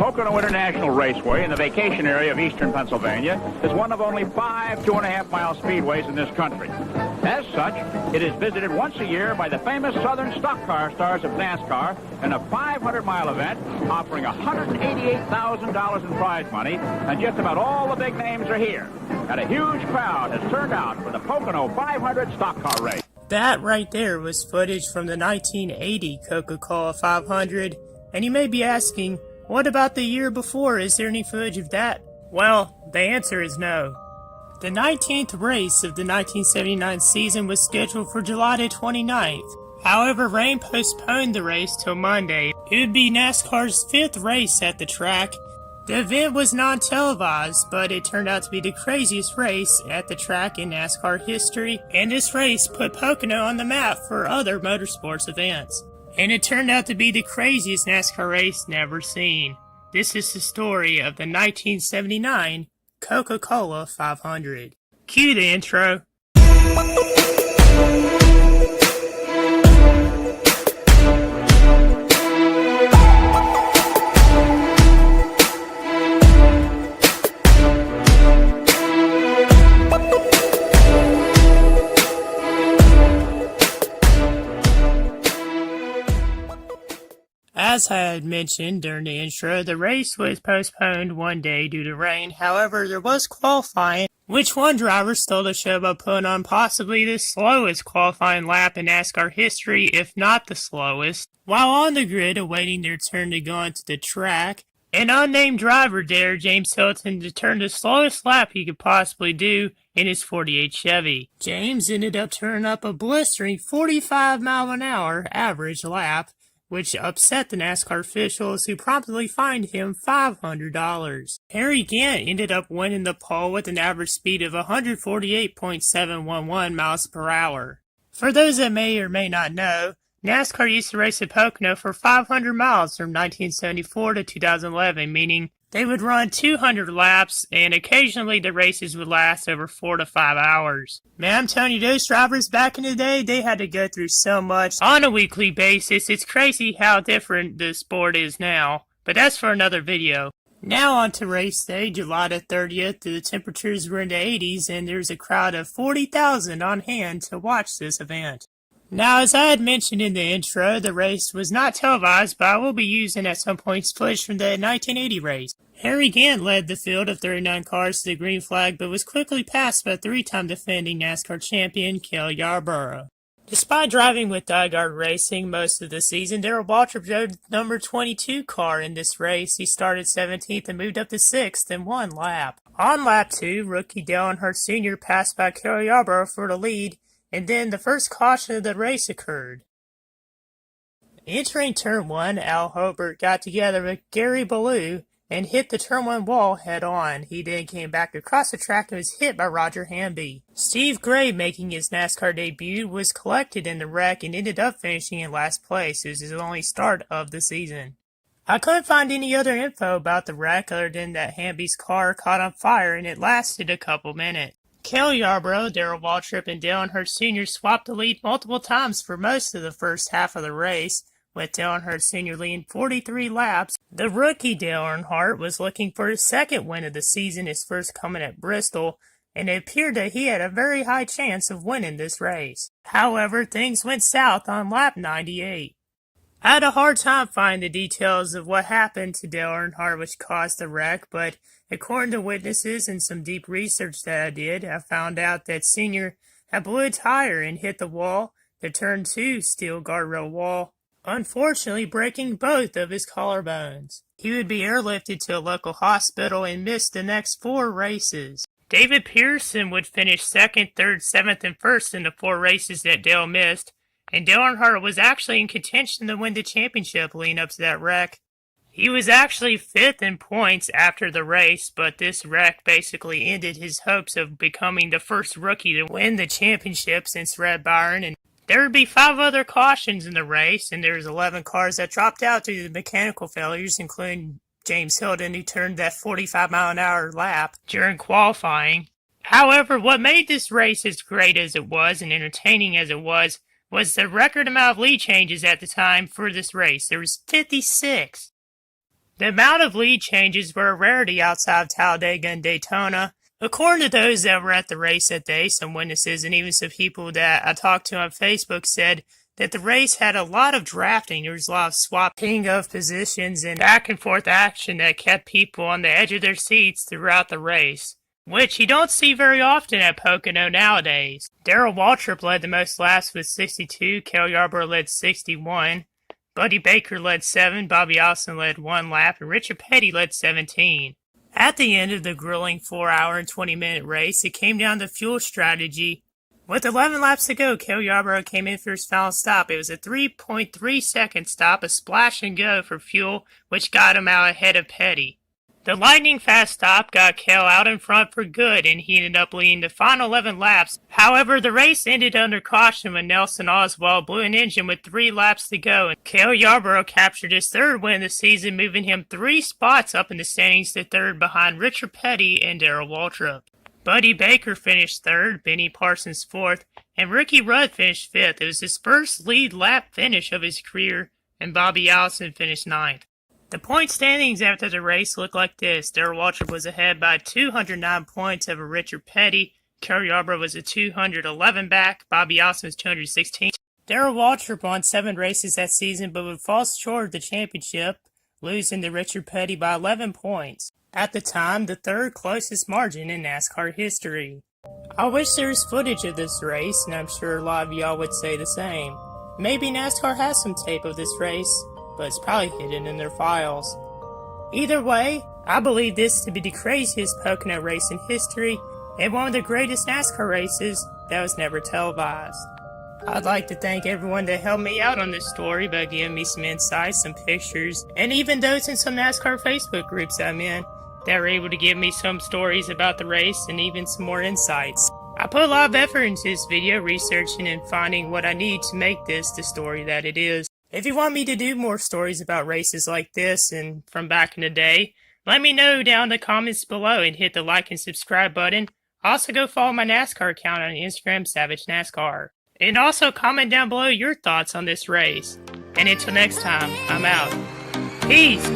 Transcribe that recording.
Pocono International Raceway in the vacation area of eastern Pennsylvania is one of only 5 2.5-mile speedways in this country. As such, it is visited once a year by the famous Southern stock car stars of NASCAR in a 500-mile event offering $188,000 in prize money, and just about all the big names are here. And a huge crowd has turned out for the Pocono 500 stock car race. That right there was footage from the 1980 Coca-Cola 500, and you may be asking, what about the year before? Is there any footage of that? Well, the answer is no. The 19th race of the 1979 season was scheduled for July the 29th. However, rain postponed the race till Monday. It would be NASCAR's 5th race at the track. The event was non-televised, but it turned out to be the craziest race at the track in NASCAR history, and this race put Pocono on the map for other motorsports events. And it turned out to be the craziest NASCAR race never seen. This is the story of the 1979 Coca-Cola 500. Cue the intro. As I had mentioned during the intro, the race was postponed one day due to rain. However, there was qualifying, which one driver stole the show by putting on possibly the slowest qualifying lap in NASCAR history, if not the slowest. While on the grid awaiting their turn to go onto the track, an unnamed driver dared James Hilton to turn the slowest lap he could possibly do in his 48 Chevy. James ended up turning up a blistering 45-mile-an-hour average lap, which upset the NASCAR officials, who promptly fined him $500. Harry Gant ended up winning the pole with an average speed of 148.711 miles per hour. For those that may or may not know, NASCAR used to race at Pocono for 500 miles from 1974 to 2011, meaning they would run 200 laps, and occasionally the races would last over 4 to 5 hours. Man, I'm telling you, those drivers back in the day, they had to go through so much on a weekly basis. It's crazy how different the sport is now, but that's for another video. Now on to race day, July the 30th. The temperatures were in the 80s, and there's a crowd of 40,000 on hand to watch this event. Now, as I had mentioned in the intro, the race was not televised, but I will be using at some point footage from the 1980 race. Harry Gant led the field of 39 cars to the green flag, but was quickly passed by 3-time defending NASCAR champion Cale Yarborough. Despite driving with Dyegard Racing most of the season, Darrell Waltrip drove the number 22 car in this race. He started 17th and moved up to 6th in one lap. On lap 2, rookie Dale Earnhardt Sr. passed by Cale Yarborough for the lead, and then the first caution of the race occurred. Entering Turn 1, Al Hobart got together with Gary Ballou and hit the Turn 1 wall head-on. He then came back across the track and was hit by Roger Hamby. Steve Gray, making his NASCAR debut, was collected in the wreck and ended up finishing in last place. It was his only start of the season. I couldn't find any other info about the wreck other than that Hamby's car caught on fire and it lasted a couple minutes. Cale Yarborough, Darrell Waltrip, and Dale Earnhardt Sr. swapped the lead multiple times for most of the first half of the race, with Dale Earnhardt Sr. leading 43 laps. The rookie Dale Earnhardt was looking for his second win of the season, his first coming at Bristol, and it appeared that he had a very high chance of winning this race. However, things went south on lap 98. I had a hard time finding the details of what happened to Dale Earnhardt which caused the wreck, but according to witnesses and some deep research that I did, I found out that Sr. had blew a tire and hit the wall, the Turn 2 steel guardrail wall, unfortunately breaking both of his collarbones. He would be airlifted to a local hospital and missed the next 4 races. David Pearson would finish 2nd, 3rd, 7th, and 1st in the 4 races that Dale missed, and Dale Earnhardt was actually in contention to win the championship leading up to that wreck. He was actually 5th in points after the race, but this wreck basically ended his hopes of becoming the first rookie to win the championship since Red Byron, and there would be 5 other cautions in the race, and there was 11 cars that dropped out due to mechanical failures, including James Hilton, who turned that 45-mile-an-hour lap during qualifying. However, what made this race as great as it was and entertaining as it was the record amount of lead changes at the time for this race. There was 56. The amount of lead changes were a rarity outside of Talladega and Daytona. According to those that were at the race that day, some witnesses and even some people that I talked to on Facebook said that the race had a lot of drafting. There was a lot of swapping of positions and back and forth action that kept people on the edge of their seats throughout the race, which you don't see very often at Pocono nowadays. Darrell Waltrip led the most laps with 62, Cale Yarborough led 61, Buddy Baker led 7, Bobby Allison led 1 lap, and Richard Petty led 17. At the end of the grueling 4-hour and 20-minute race, it came down to fuel strategy. With 11 laps to go, Cale Yarborough came in for his final stop. It was a 3.3 second stop, a splash and go for fuel, which got him out ahead of Petty. The lightning fast stop got Cale out in front for good, and he ended up leading the final 11 laps. However, the race ended under caution when Nelson Oswald blew an engine with 3 laps to go, and Cale Yarborough captured his 3rd win of the season, moving him 3 spots up in the standings to 3rd behind Richard Petty and Darrell Waltrip. Buddy Baker finished 3rd, Benny Parsons 4th, and Ricky Rudd finished 5th. It was his first lead lap finish of his career, and Bobby Allison finished 9th. The point standings after the race look like this. Darrell Waltrip was ahead by 209 points over Richard Petty. Cale Yarborough was a 211 back. Bobby Allison was 216. Darrell Waltrip won 7 races that season, but would fall short of the championship, losing to Richard Petty by 11 points. At the time, the 3rd closest margin in NASCAR history. I wish there was footage of this race, and I'm sure a lot of y'all would say the same. Maybe NASCAR has some tape of this race, but it's probably hidden in their files. Either way, I believe this to be the craziest Pocono race in history, and one of the greatest NASCAR races that was never televised. I'd like to thank everyone that helped me out on this story by giving me some insights, some pictures, and even those in some NASCAR Facebook groups I'm in that were able to give me some stories about the race and even some more insights. I put a lot of effort into this video, researching and finding what I need to make this the story that it is. If you want me to do more stories about races like this and from back in the day, let me know down in the comments below and hit the like and subscribe button. Also go follow my NASCAR account on Instagram, Savage NASCAR. And also comment down below your thoughts on this race. And until next time, I'm out. Peace!